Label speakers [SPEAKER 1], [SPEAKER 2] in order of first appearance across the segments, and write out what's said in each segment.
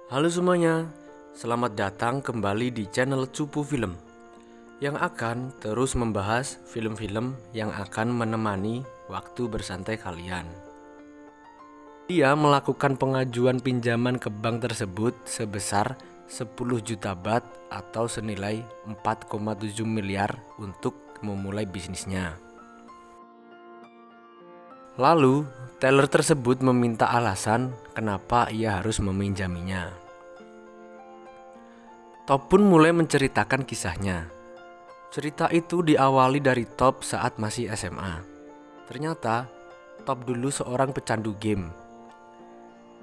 [SPEAKER 1] Halo semuanya, selamat datang kembali di channel Cupu Film yang akan terus membahas film-film yang akan menemani waktu bersantai kalian. Dia melakukan pengajuan pinjaman ke bank tersebut sebesar 10 juta baht atau senilai 4,7 miliar untuk memulai bisnisnya. Lalu, teller tersebut meminta alasan kenapa ia harus meminjaminya. Top pun mulai menceritakan kisahnya. Cerita itu diawali dari Top saat masih SMA. Ternyata, Top dulu seorang pecandu game.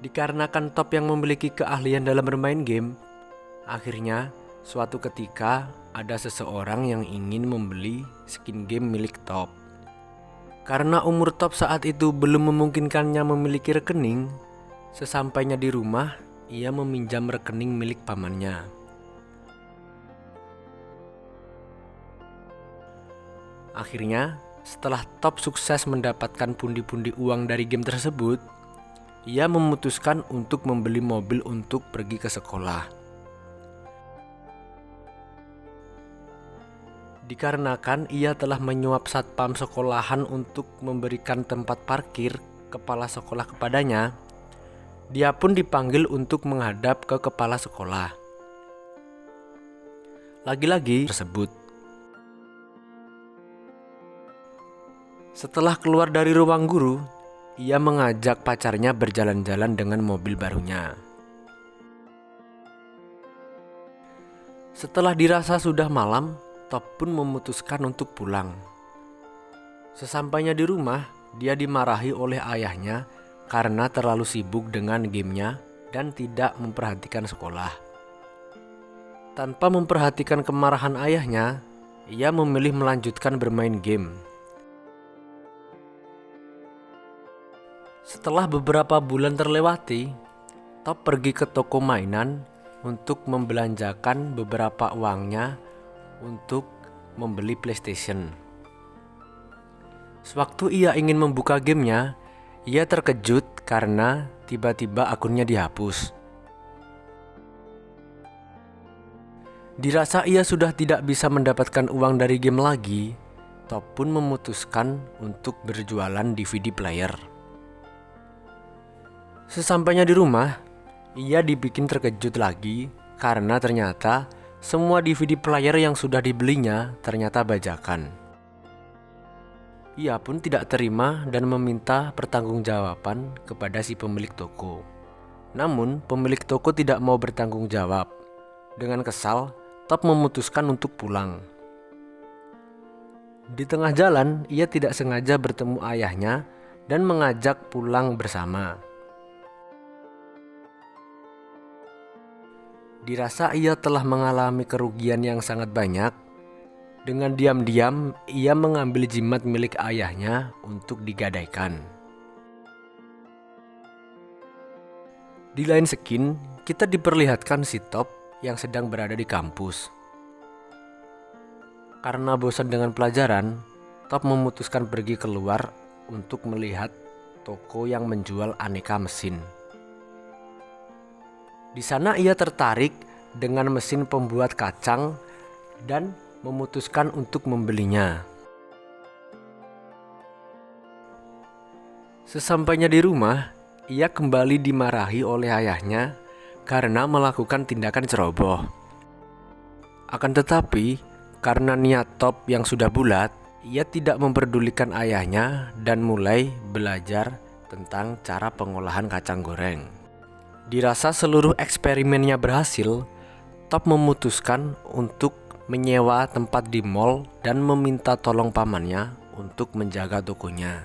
[SPEAKER 1] Dikarenakan Top yang memiliki keahlian dalam bermain game, akhirnya suatu ketika ada seseorang yang ingin membeli skin game milik Top. Karena umur Top saat itu belum memungkinkannya memiliki rekening, sesampainya di rumah, ia meminjam rekening milik pamannya. Akhirnya, setelah Top sukses mendapatkan pundi-pundi uang dari game tersebut, ia memutuskan untuk membeli mobil untuk pergi ke sekolah. Dikarenakan ia telah menyuap satpam sekolahan untuk memberikan tempat parkir kepala sekolah kepadanya, dia pun dipanggil untuk menghadap ke kepala sekolah. Lagi-lagi tersebut. Setelah keluar dari ruang guru, ia mengajak pacarnya berjalan-jalan dengan mobil barunya. Setelah dirasa sudah malam, Top pun memutuskan untuk pulang. Sesampainya di rumah, dia dimarahi oleh ayahnya karena terlalu sibuk dengan gamenya dan tidak memperhatikan sekolah. Tanpa memperhatikan kemarahan ayahnya, ia memilih melanjutkan bermain game. Setelah beberapa bulan terlewati, Top pergi ke toko mainan untuk membelanjakan beberapa uangnya untuk membeli PlayStation. Sewaktu ia ingin membuka gamenya, ia terkejut karena tiba-tiba akunnya dihapus. Dirasa ia sudah tidak bisa mendapatkan uang dari game lagi, Top pun memutuskan untuk berjualan DVD player. Sesampainya di rumah, ia dibikin terkejut lagi karena ternyata semua DVD player yang sudah dibelinya ternyata bajakan. Ia pun tidak terima dan meminta pertanggungjawaban kepada si pemilik toko. Namun, pemilik toko tidak mau bertanggung jawab. Dengan kesal, Top memutuskan untuk pulang. Di tengah jalan, ia tidak sengaja bertemu ayahnya dan mengajak pulang bersama. Dirasa ia telah mengalami kerugian yang sangat banyak. Dengan diam-diam, ia mengambil jimat milik ayahnya untuk digadaikan. Di lain skin, kita diperlihatkan si Top yang sedang berada di kampus. Karena bosan dengan pelajaran, Top memutuskan pergi keluar untuk melihat toko yang menjual aneka mesin. Di sana ia tertarik dengan mesin pembuat kacang dan memutuskan untuk membelinya. Sesampainya di rumah, ia kembali dimarahi oleh ayahnya karena melakukan tindakan ceroboh. Akan tetapi, karena niat Top yang sudah bulat, ia tidak memperdulikan ayahnya dan mulai belajar tentang cara pengolahan kacang goreng. Dirasa seluruh eksperimennya berhasil, Top memutuskan untuk menyewa tempat di mall dan meminta tolong pamannya untuk menjaga tokonya.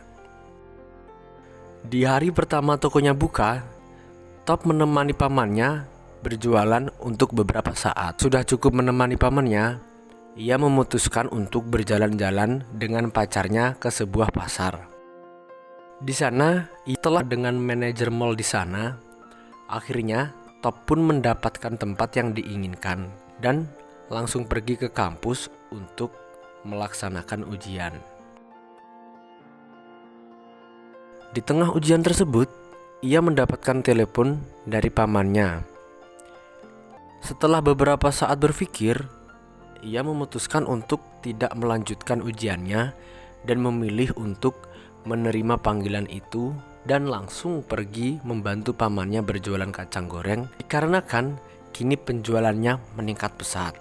[SPEAKER 1] Di hari pertama tokonya buka, Top menemani pamannya berjualan untuk beberapa saat. Sudah cukup menemani pamannya, ia memutuskan untuk berjalan-jalan dengan pacarnya ke sebuah pasar. Di sana, ia telah dengan manajer mall di sana. Akhirnya, Top pun mendapatkan tempat yang diinginkan dan langsung pergi ke kampus untuk melaksanakan ujian. Di tengah ujian tersebut, ia mendapatkan telepon dari pamannya. Setelah beberapa saat berpikir, ia memutuskan untuk tidak melanjutkan ujiannya dan memilih untuk menerima panggilan itu dan langsung pergi membantu pamannya berjualan kacang goreng dikarenakan kini penjualannya meningkat pesat.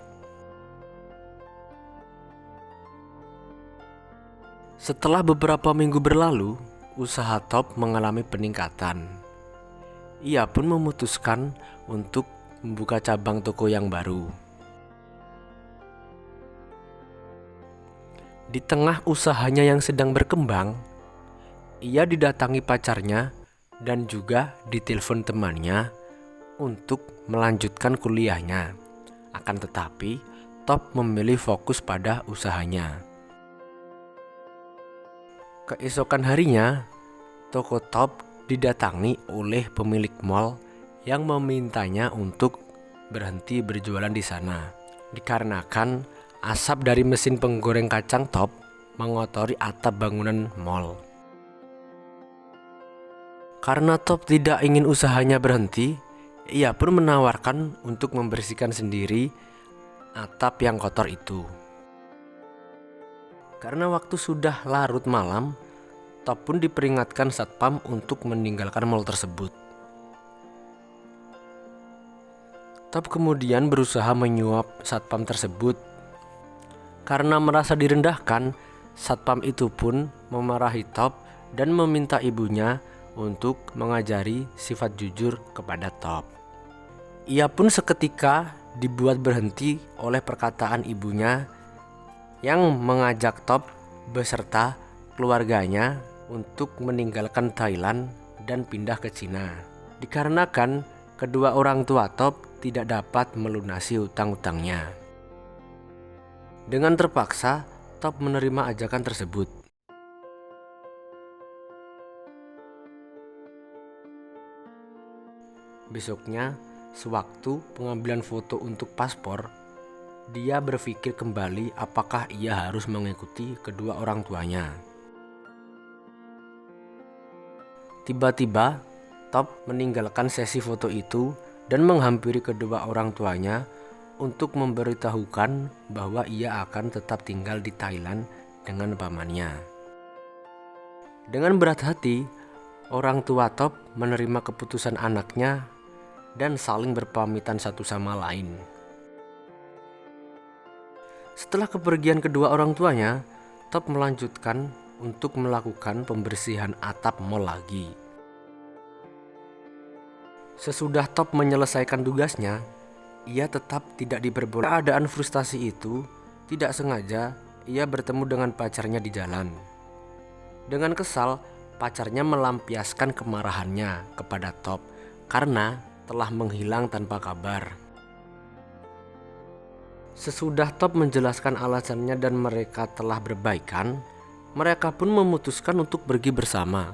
[SPEAKER 1] Setelah beberapa minggu berlalu, usaha Top mengalami peningkatan. Ia pun memutuskan untuk membuka cabang toko yang baru. Di tengah usahanya yang sedang berkembang, ia didatangi pacarnya dan juga ditelepon temannya untuk melanjutkan kuliahnya. Akan tetapi, Top memilih fokus pada usahanya. Keesokan harinya, toko Top didatangi oleh pemilik mall yang memintanya untuk berhenti berjualan di sana dikarenakan asap dari mesin penggoreng kacang Top mengotori atap bangunan mall. Karena Top tidak ingin usahanya berhenti, ia pun menawarkan untuk membersihkan sendiri atap yang kotor itu. Karena waktu sudah larut malam, Top pun diperingatkan satpam untuk meninggalkan mall tersebut. Top kemudian berusaha menyuap satpam tersebut. Karena merasa direndahkan, satpam itu pun memarahi Top dan meminta ibunya untuk mengajari sifat jujur kepada Top. Ia pun seketika dibuat berhenti oleh perkataan ibunya yang mengajak Top beserta keluarganya untuk meninggalkan Thailand dan pindah ke Cina. Dikarenakan kedua orang tua Top tidak dapat melunasi hutang-hutangnya. Dengan terpaksa, Top menerima ajakan tersebut. Besoknya, sewaktu pengambilan foto untuk paspor, dia berpikir kembali apakah ia harus mengikuti kedua orang tuanya. Tiba-tiba, Top meninggalkan sesi foto itu dan menghampiri kedua orang tuanya untuk memberitahukan bahwa ia akan tetap tinggal di Thailand dengan pamannya. Dengan berat hati, orang tua Top menerima keputusan anaknya dan saling berpamitan satu sama lain. Setelah kepergian kedua orang tuanya, Top melanjutkan untuk melakukan pembersihan atap mall lagi. Sesudah Top menyelesaikan tugasnya, ia tetap tidak diperbolehkan. Keadaan frustasi itu, tidak sengaja ia bertemu dengan pacarnya di jalan. Dengan kesal, pacarnya melampiaskan kemarahannya kepada Top karena telah menghilang tanpa kabar. Sesudah Top menjelaskan alasannya dan mereka telah berbaikan, mereka pun memutuskan untuk pergi bersama.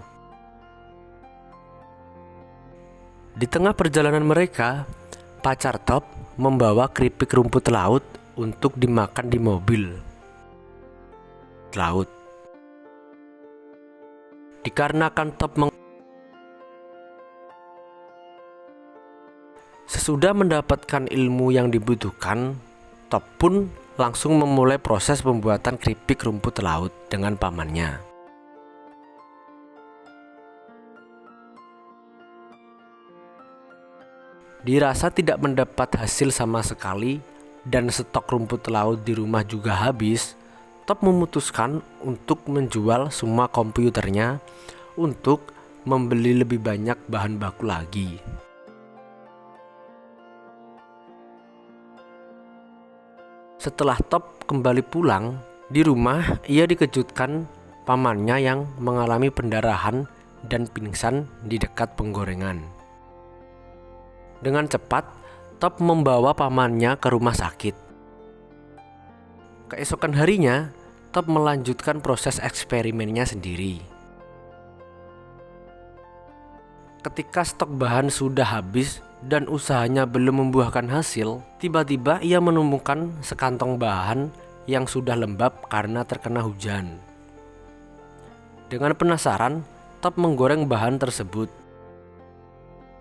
[SPEAKER 1] Di tengah perjalanan mereka, pacar Top membawa keripik rumput laut untuk dimakan di mobil laut. Dikarenakan Top sesudah mendapatkan ilmu yang dibutuhkan, Top pun langsung memulai proses pembuatan keripik rumput laut dengan pamannya. Dirasa tidak mendapat hasil sama sekali dan stok rumput laut di rumah juga habis, Top memutuskan untuk menjual semua komputernya untuk membeli lebih banyak bahan baku lagi. Setelah Top kembali pulang, di rumah ia dikejutkan pamannya yang mengalami pendarahan dan pingsan di dekat penggorengan. Dengan cepat, Top membawa pamannya ke rumah sakit. Keesokan harinya, Top melanjutkan proses eksperimennya sendiri. Ketika stok bahan sudah habis dan usahanya belum membuahkan hasil, tiba-tiba ia menemukan sekantong bahan yang sudah lembab karena terkena hujan. Dengan penasaran, Top menggoreng bahan tersebut.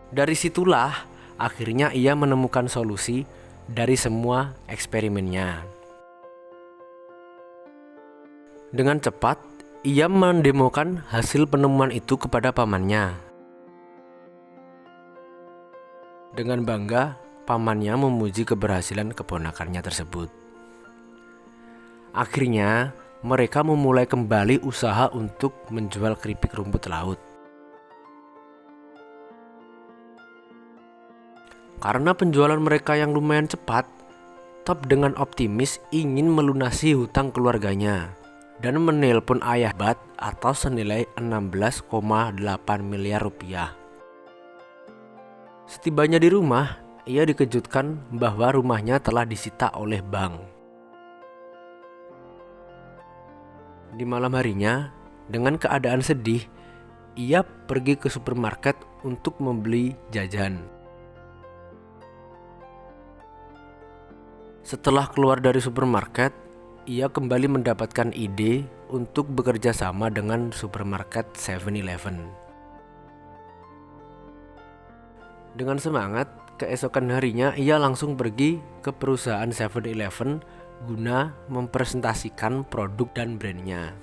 [SPEAKER 1] Dari situlah akhirnya ia menemukan solusi dari semua eksperimennya. Dengan cepat, ia mendemokan hasil penemuan itu kepada pamannya. Dengan bangga, pamannya memuji keberhasilan keponakannya tersebut. Akhirnya, mereka memulai kembali usaha untuk menjual keripik rumput laut. Karena penjualan mereka yang lumayan cepat, Top dengan optimis ingin melunasi hutang keluarganya dan menelpon ayah Bat atau senilai 16,8 miliar rupiah. Setibanya di rumah, ia dikejutkan bahwa rumahnya telah disita oleh bank. Di malam harinya, dengan keadaan sedih, ia pergi ke supermarket untuk membeli jajan. Setelah keluar dari supermarket, ia kembali mendapatkan ide untuk bekerja sama dengan supermarket 7-Eleven. Dengan semangat, keesokan harinya ia langsung pergi ke perusahaan 7-Eleven guna mempresentasikan produk dan brandnya.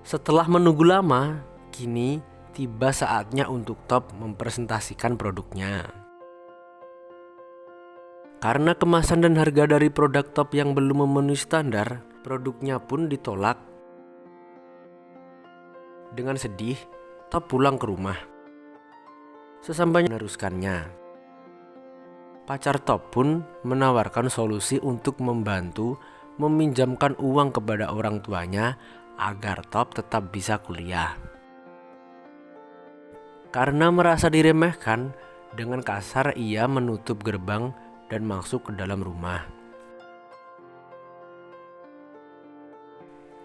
[SPEAKER 1] Setelah menunggu lama, kini tiba saatnya untuk Top mempresentasikan produknya. Karena kemasan dan harga dari produk Top yang belum memenuhi standar, produknya pun ditolak. Dengan sedih, Top pulang ke rumah. Sesampainya meneruskannya, pacar Top pun menawarkan solusi untuk membantu meminjamkan uang kepada orang tuanya agar Top tetap bisa kuliah. Karena merasa diremehkan, dengan kasar ia menutup gerbang dan masuk ke dalam rumah.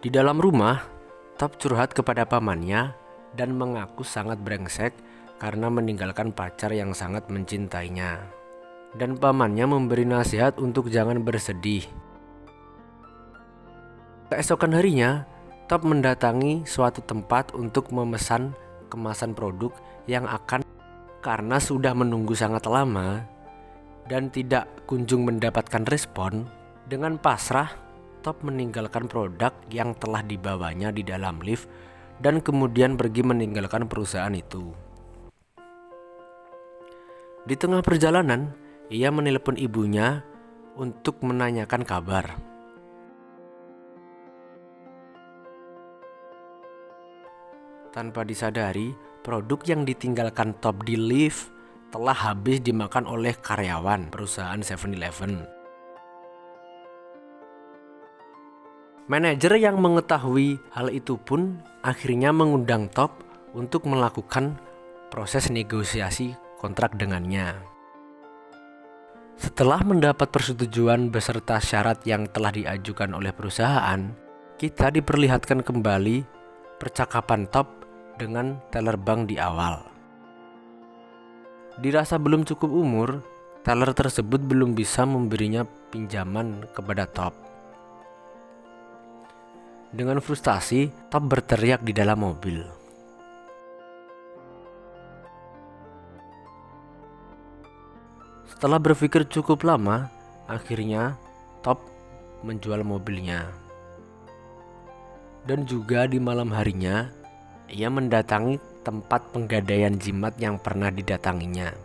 [SPEAKER 1] Di dalam rumah, Top curhat kepada pamannya dan mengaku sangat brengsek karena meninggalkan pacar yang sangat mencintainya. Dan pamannya memberi nasihat untuk jangan bersedih. Keesokan harinya, Top mendatangi suatu tempat untuk memesan kemasan produk yang akan, karena sudah menunggu sangat lama dan tidak kunjung mendapatkan respon. Dengan pasrah, Top meninggalkan produk yang telah dibawanya di dalam lift dan kemudian pergi meninggalkan perusahaan itu. Di tengah perjalanan, ia menelpon ibunya untuk menanyakan kabar. Tanpa disadari, produk yang ditinggalkan Top di lift telah habis dimakan oleh karyawan perusahaan 7-Eleven. Manajer yang mengetahui hal itu pun akhirnya mengundang Top untuk melakukan proses negosiasi kontrak dengannya. Setelah mendapat persetujuan beserta syarat yang telah diajukan oleh perusahaan, kita diperlihatkan kembali percakapan Top dengan teller bank di awal. Dirasa belum cukup umur, teller tersebut belum bisa memberinya pinjaman kepada Top. Dengan frustasi, Top berteriak di dalam mobil. Setelah berpikir cukup lama, akhirnya Top menjual mobilnya. Dan juga di malam harinya, ia mendatangi tempat penggadaian jimat yang pernah didatanginya.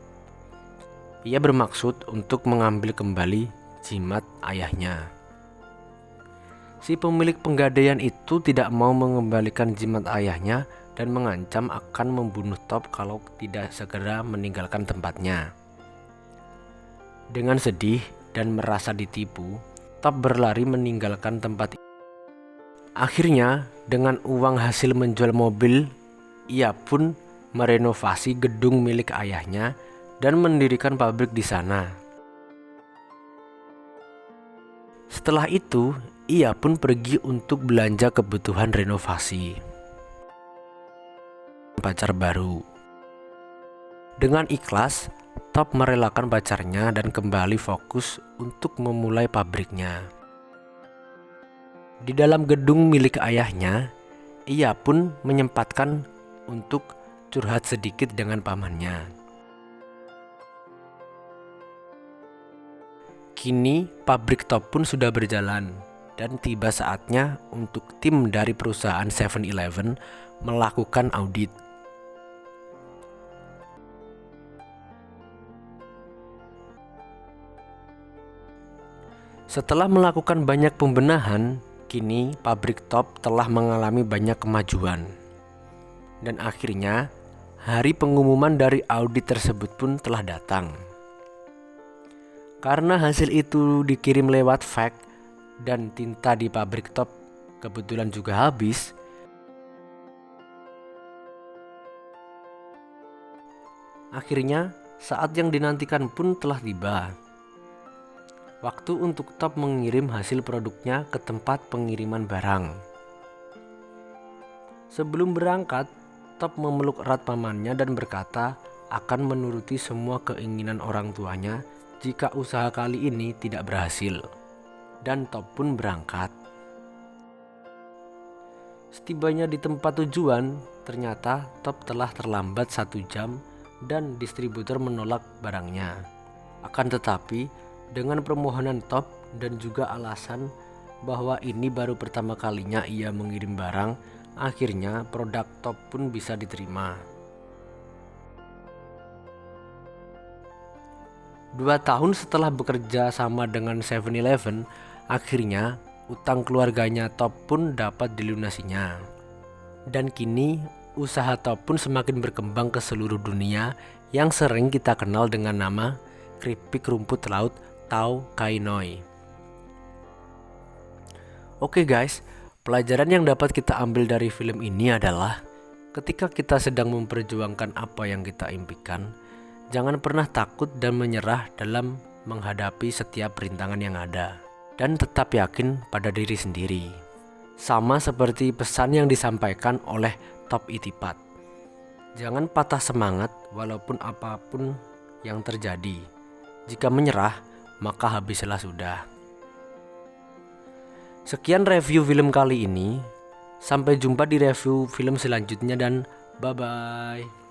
[SPEAKER 1] Ia bermaksud untuk mengambil kembali jimat ayahnya. Si pemilik penggadaian itu tidak mau mengembalikan jimat ayahnya dan mengancam akan membunuh Top kalau tidak segera meninggalkan tempatnya. Dengan sedih dan merasa ditipu, Top berlari meninggalkan tempat itu. Akhirnya, dengan uang hasil menjual mobil, ia pun merenovasi gedung milik ayahnya dan mendirikan pabrik di sana. Setelah itu, ia pun pergi untuk belanja kebutuhan renovasi. Pacar baru. Dengan ikhlas, Top merelakan pacarnya dan kembali fokus untuk memulai pabriknya. Di dalam gedung milik ayahnya, ia pun menyempatkan untuk curhat sedikit dengan pamannya. Kini pabrik top pun sudah berjalan dan tiba saatnya untuk tim dari perusahaan 7-Eleven melakukan audit. Setelah melakukan banyak pembenahan, kini pabrik top telah mengalami banyak kemajuan. Dan akhirnya, hari pengumuman dari audit tersebut pun telah datang. Karena hasil itu dikirim lewat fax dan tinta di pabrik top kebetulan juga habis, akhirnya saat yang dinantikan pun telah tiba. Waktu untuk top mengirim hasil produknya ke tempat pengiriman barang. Sebelum berangkat, top memeluk erat pamannya dan berkata akan menuruti semua keinginan orang tuanya jika usaha kali ini tidak berhasil. Dan top pun berangkat. Setibanya di tempat tujuan, ternyata top telah terlambat 1 jam dan distributor menolak barangnya. Akan tetapi, dengan permohonan top dan juga alasan bahwa ini baru pertama kalinya ia mengirim barang, akhirnya produk top pun bisa diterima. 2 tahun setelah bekerja sama dengan 7-Eleven, akhirnya utang keluarganya top pun dapat dilunasinya. Dan kini usaha top pun semakin berkembang ke seluruh dunia yang sering kita kenal dengan nama keripik rumput laut Tao Kai Noi. Oke guys, pelajaran yang dapat kita ambil dari film ini adalah ketika kita sedang memperjuangkan apa yang kita impikan, jangan pernah takut dan menyerah dalam menghadapi setiap rintangan yang ada, dan tetap yakin pada diri sendiri. Sama seperti pesan yang disampaikan oleh Top Itipat. Jangan patah semangat walaupun apapun yang terjadi. Jika menyerah, maka habislah sudah. Sekian review film kali ini. Sampai jumpa di review film selanjutnya dan bye-bye.